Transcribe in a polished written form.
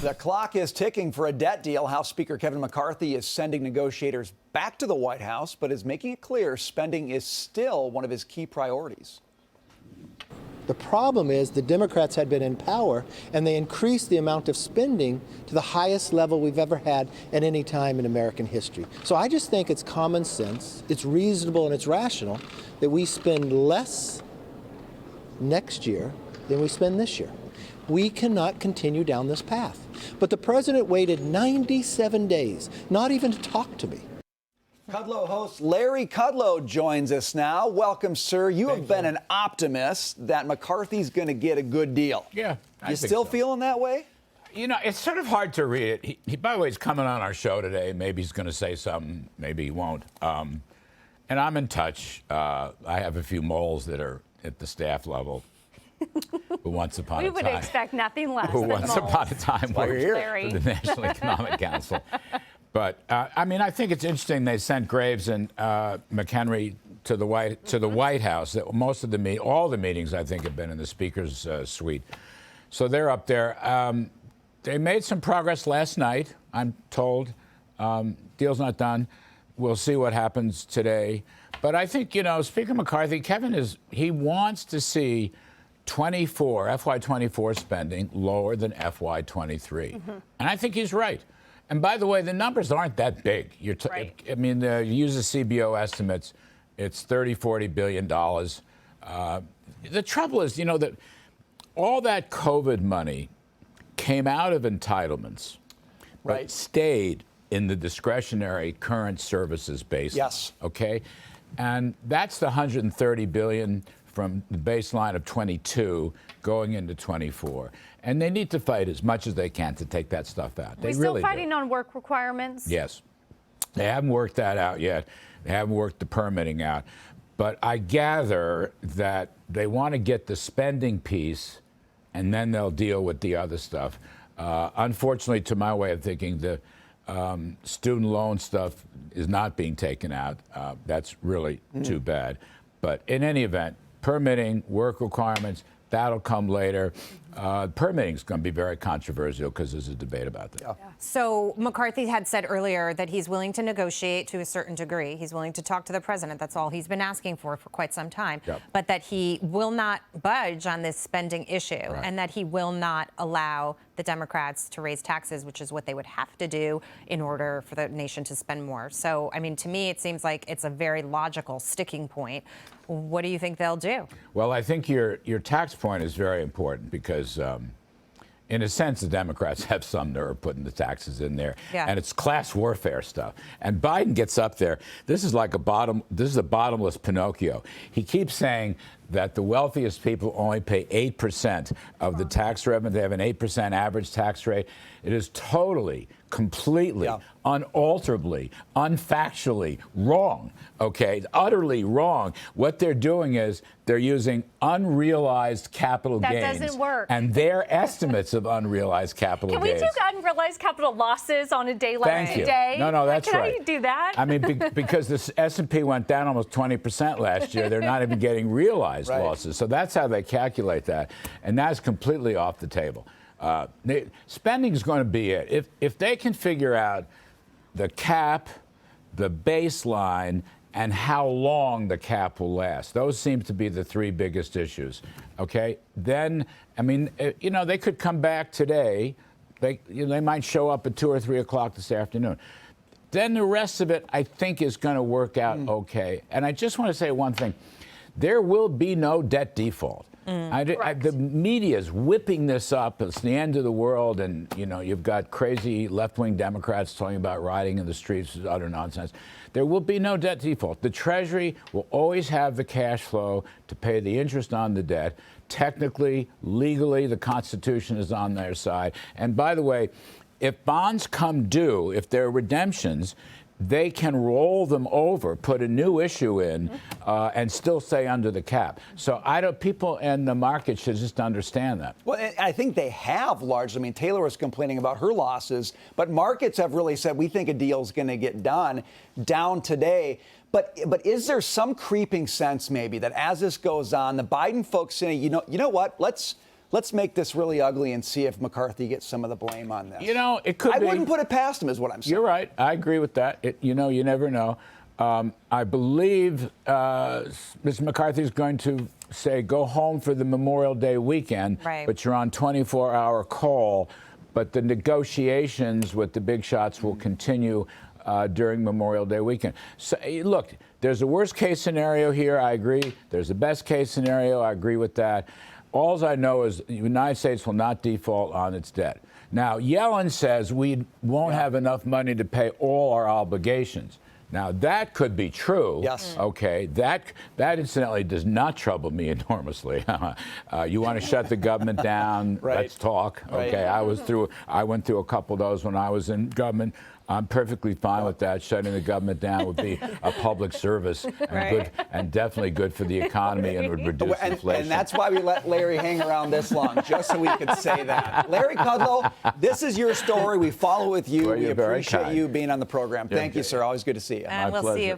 The clock is ticking for a debt deal. House Speaker Kevin McCarthy is sending negotiators back to the White House, but is making it clear spending is still one of his key priorities. The problem is the Democrats had been in power, and they increased the amount of spending to the highest level we've ever had at any time in American history. So I just think it's common sense, it's reasonable, and it's rational that we spend less next year than we spend this year. We cannot continue down this path. But the president waited 97 days, not even to talk to me. Kudlow host Larry Kudlow joins us now. Welcome, sir. You have been an optimist that McCarthy's going to get a good deal. Yeah. You still feeling that way? You know, it's sort of hard to read it. He, by the way, he's coming on our show today. Maybe he's going to say something. Maybe he won't. And I'm in touch. I have a few moles that are at the staff level. Who once upon a time. We would expect nothing less Who than once moles. upon a time worked Larry. for the National Economic Council. But I mean, I think it's interesting they sent Graves and McHenry to the White House. That most of all the meetings I think have been in the Speaker's suite. So they're up there. They made some progress last night, I'm told. Deal's not done. We'll see what happens today. But I think, you know, Speaker McCarthy, he wants to see FY24 spending lower than FY23. Mm-hmm. And I think he's right. And by the way, the numbers aren't that big. Right. I mean, you use the CBO estimates, it's $40 billion. The trouble is, you know, that all that COVID money came out of entitlements, right, but stayed in the discretionary current services base. Yes. Okay? And that's the $130 billion from the baseline of 22 going into 24. And they need to fight as much as they can to take that stuff out. We're still fighting on work requirements? Yes. They haven't worked that out yet. They haven't worked the permitting out. But I gather that they want to get the spending piece, and then they'll deal with the other stuff. Unfortunately, to my way of thinking, the student loan stuff is not being taken out. That's really too bad. But in any event, permitting, work requirements, that'll come later. Permitting is going to be very controversial because there's a debate about that. Yeah. So McCarthy had said earlier that he's willing to negotiate to a certain degree. He's willing to talk to the president. That's all he's been asking for quite some time. Yep. But that he will not budge on this spending issue, right, and that he will not allow the Democrats to raise taxes, which is what they would have to do in order for the nation to spend more. So, I mean, to me, it seems like it's a very logical sticking point. What do you think they'll do? Well, I think your tax point is very important because, in a sense, the Democrats have some nerve putting the taxes in there, and it's class warfare stuff. And Biden gets up there. This is a bottomless Pinocchio. He keeps saying that the wealthiest people only pay 8% of the tax revenue. They have an 8% average tax rate. It is totally, completely, unalterably, unfactually wrong, okay? Utterly wrong. What they're doing is they're using unrealized capital gains. That doesn't work. And their estimates of unrealized capital gains. Can we do unrealized capital losses on a day like today? No, that's right. Can I do that? I mean, because the S&P went down almost 20% last year, they're not even getting realized losses. So that's how they calculate that. And that's completely off the table. Spending is going to be it. If they can figure out the cap, the baseline, and how long the cap will last, those seem to be the three biggest issues. Okay? Then, I mean, you know, they could come back today. They might show up at 2 or 3 o'clock this afternoon. Then the rest of it, I think, is going to work out okay. And I just want to say one thing. There will be no debt default. The media is whipping this up. It's the end of the world, and you know you've got crazy left-wing Democrats talking about rioting in the streets. It's utter nonsense. There will be no debt default. The Treasury will always have the cash flow to pay the interest on the debt. Technically, legally, the Constitution is on their side. And by the way, if bonds come due, if there are redemptions, they can roll them over, put a new issue in, and still stay under the cap. So people in the market should just understand that. Well, I think they have largely. I mean, Taylor was complaining about her losses, but markets have really said, we think a deal is going to get done down today. But is there some creeping sense maybe that as this goes on, the Biden folks saying, you know what, let's let's make this really ugly and see if McCarthy gets some of the blame on this. You know, it could be. I wouldn't put it past him, is what I'm saying. You're right. I agree with that. You know, you never know. I believe Mr. McCarthy is going to say, go home for the Memorial Day weekend, right. But you're on 24-hour call. But the negotiations with the big shots will continue during Memorial Day weekend. So, look, there's a worst-case scenario here. I agree. There's a best-case scenario. I agree with that. All I know is the United States will not default on its debt. Now, Yellen says we won't have enough money to pay all our obligations. Now, that could be true. Yes. Okay. That incidentally does not trouble me enormously. You want to shut the government down? Right. Let's talk. Okay. Right. I went through a couple of those when I was in government. I'm perfectly fine with that. Shutting the government down would be a public service and Right. good, and definitely good for the economy and would reduce inflation. And that's why we let Larry hang around this long, just so we could say that. Larry Kudlow, this is your story. We follow with you. Well, we you're very appreciate kind. you being on the program. Thank you, sir. Always good to see you. And My we'll see pleasure. you